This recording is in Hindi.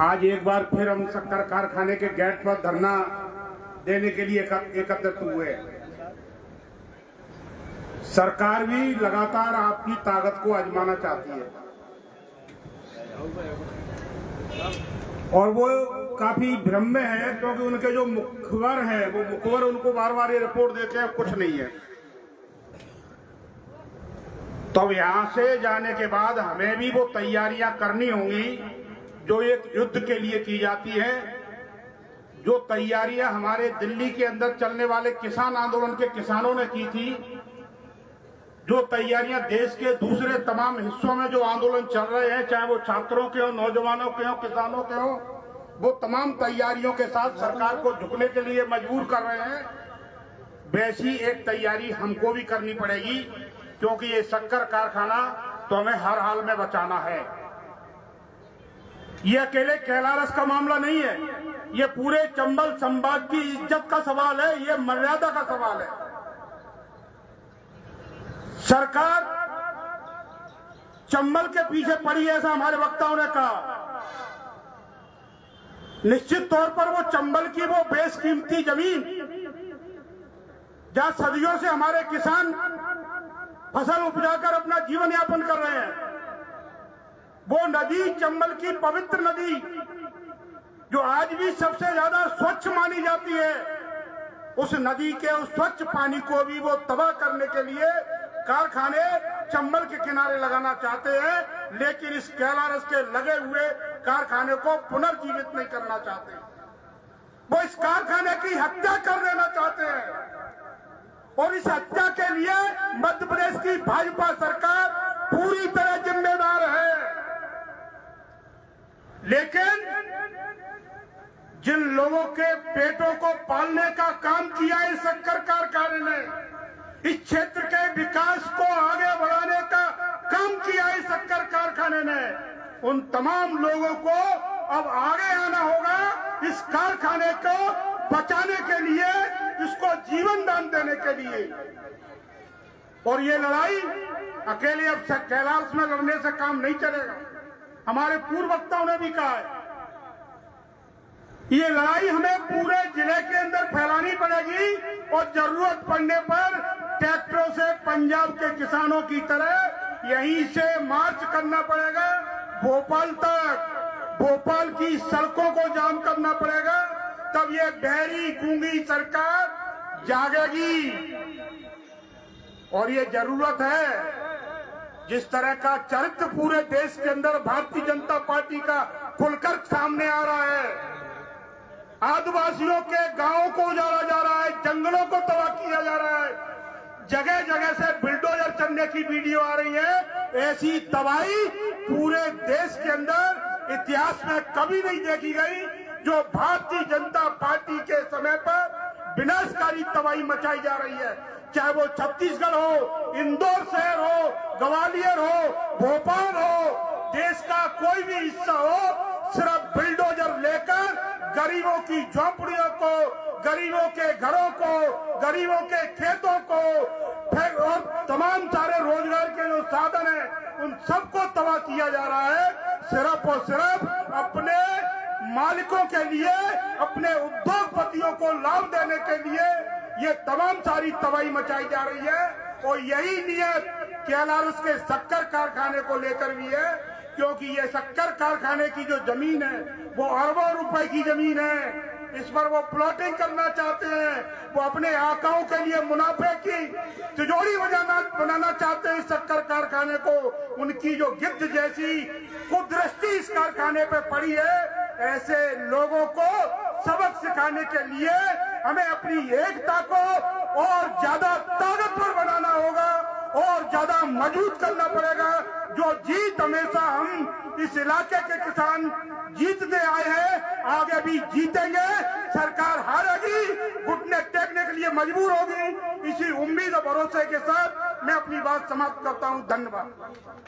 आज एक बार फिर हम शक्कर कारखाने के गेट पर धरना देने के लिए एकत्रित हुए। सरकार भी लगातार आपकी ताकत को आजमाना चाहती है और वो काफी भ्रम में है, क्योंकि उनके जो मुखबर हैं वो मुखबर उनको बार बार ये रिपोर्ट देते हैं कुछ नहीं है। तो यहां से जाने के बाद हमें भी वो तैयारियां करनी होंगी जो एक युद्ध के लिए की जाती है, जो तैयारियां हमारे दिल्ली के अंदर चलने वाले किसान आंदोलन के किसानों ने की थी, जो तैयारियां देश के दूसरे तमाम हिस्सों में जो आंदोलन चल रहे हैं, चाहे वो छात्रों के हो, नौजवानों के हो, किसानों के हो, वो तमाम तैयारियों के साथ सरकार को झुकने के लिए मजबूर कर रहे हैं। वैसी एक तैयारी हमको भी करनी पड़ेगी, क्योंकि ये शक्कर कारखाना तो हमें हर हाल में बचाना है। ये अकेले कैलारस का मामला नहीं है, ये पूरे चंबल संभाग की इज्जत का सवाल है, ये मर्यादा का सवाल है। सरकार चंबल के पीछे पड़ी है, ऐसा हमारे वक्ताओं ने कहा। निश्चित तौर पर वो चंबल की वो बेशकीमती जमीन जहां सदियों से हमारे किसान फसल उपजाकर अपना जीवन यापन कर रहे हैं, वो नदी, चंबल की पवित्र नदी जो आज भी सबसे ज्यादा स्वच्छ मानी जाती है, उस नदी के उस स्वच्छ पानी को भी वो तबाह करने के लिए कारखाने चंबल के किनारे लगाना चाहते हैं, लेकिन इस कैलारस के लगे हुए कारखाने को पुनर्जीवित नहीं करना चाहते। वो इस कारखाने की हत्या कर देना चाहते हैं और इस हत्या के लिए मध्य प्रदेश की भाजपा सरकार पूरी तरह जिम्मेदार है। लेकिन जिन लोगों के पेटों को पालने का काम किया है शक्कर कारखाने ने, इस क्षेत्र के विकास को आगे बढ़ाने का काम किया है शक्कर कारखाने ने, उन तमाम लोगों को अब आगे आना होगा इस कारखाने को बचाने के लिए, इसको जीवन दान देने के लिए। और ये लड़ाई अकेले अब कैलाश में लड़ने से काम नहीं चलेगा। हमारे पूर्व वक्ताओं ने भी कहा है, ये लड़ाई हमें पूरे जिले के अंदर फैलानी पड़ेगी और जरूरत पड़ने पर ट्रैक्टरों से पंजाब के किसानों की तरह यहीं से मार्च करना पड़ेगा भोपाल तक। भोपाल की सड़कों को जाम करना पड़ेगा, तब ये बहरी गूंगी सरकार जागेगी। और ये जरूरत है, जिस तरह का चरित्र पूरे देश के अंदर भारतीय जनता पार्टी का खुलकर सामने आ रहा है, आदिवासियों के गांवों को उजाड़ा जा रहा है, जंगलों को तबाह किया जा रहा है, जगह जगह से बुलडोजर चलने की वीडियो आ रही है। ऐसी तबाही पूरे देश के अंदर इतिहास में कभी नहीं देखी गई, जो भारतीय जनता पार्टी के समय पर विनाशकारी तबाही मचाई जा रही है। चाहे वो छत्तीसगढ़ हो, इंदौर शहर हो, ग्वालियर हो, भोपाल हो, देश का कोई भी हिस्सा हो, सिर्फ बुलडोजर लेकर गरीबों की झोंपड़ियों को, गरीबों के घरों को, गरीबों के खेतों को और तमाम सारे रोजगार के जो साधन है उन सबको तबाह किया जा रहा है, सिर्फ और सिर्फ अपने मालिकों के लिए, अपने उद्योगपतियों को लाभ देने के लिए ये तमाम सारी तबाही मचाई जा रही है। और यही नियत कैलारस के शक्कर कारखाने को लेकर भी है, क्योंकि ये शक्कर कारखाने की जो जमीन है वो अरबों रुपए की जमीन है, इस पर वो प्लॉटिंग करना चाहते हैं, वो अपने आकाओं के लिए मुनाफे की तिजोरी बनाना चाहते हैं इस शक्कर कारखाने को। उनकी जो गिद्ध जैसी कुदृष्टि इस कारखाने पे पड़ी है, ऐसे लोगों को सबक सिखाने के लिए हमें अपनी एकता को और ज्यादा ताकतवर बनाना होगा और ज्यादा मजबूत करना पड़ेगा। जो जीत हमेशा हम इस इलाके के किसान जीतते आए हैं, आगे भी जीतेंगे। सरकार हारेगी, घुटने टेकने के लिए मजबूर होगी। इसी उम्मीद और भरोसे के साथ मैं अपनी बात समाप्त करता हूं। धन्यवाद।